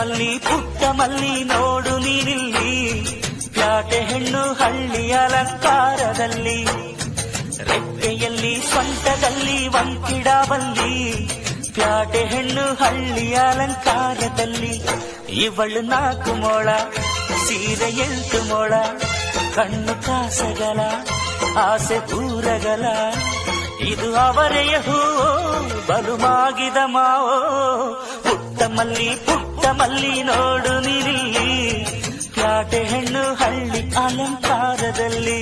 ಪುಟ್ಟ ಮಲ್ಲಿ ನೋಡು ನೀನಿಲ್ಲಿ, ಪ್ಯಾಟೆ ಹೆಣ್ಣು ಹಳ್ಳಿ ಅಲಂಕಾರದಲ್ಲಿ, ರೆಕ್ಕೆಯಲ್ಲಿ ಸ್ವಂತದಲ್ಲಿ ಒಂಟಿಡಬಲ್ಲಿ, ಪ್ಯಾಟೆ ಹೆಣ್ಣು ಹಳ್ಳಿ ಅಲಂಕಾರದಲ್ಲಿ. ಇವಳು 4 ಮೊಳ, ಸೀರೆ 8 ಮೊಳ, ಕಣ್ಣು ಕಾಸಗಲ, ಆಸೆ ಪೂರಗಲ, ಇದು ಅವರೆಯ ಹೂವೋ ಬಲುಮಾಗಿದ ಮಾವೋ. ಪುಟ್ಟ ಮಲ್ಲಿ ನೋಡು ನೀನಿಲ್ಲಿ, ಪ್ಯಾಟೆ ಹೆಣ್ಣು ಹಳ್ಳಿ ಅಲಂಕಾರದಲ್ಲಿ.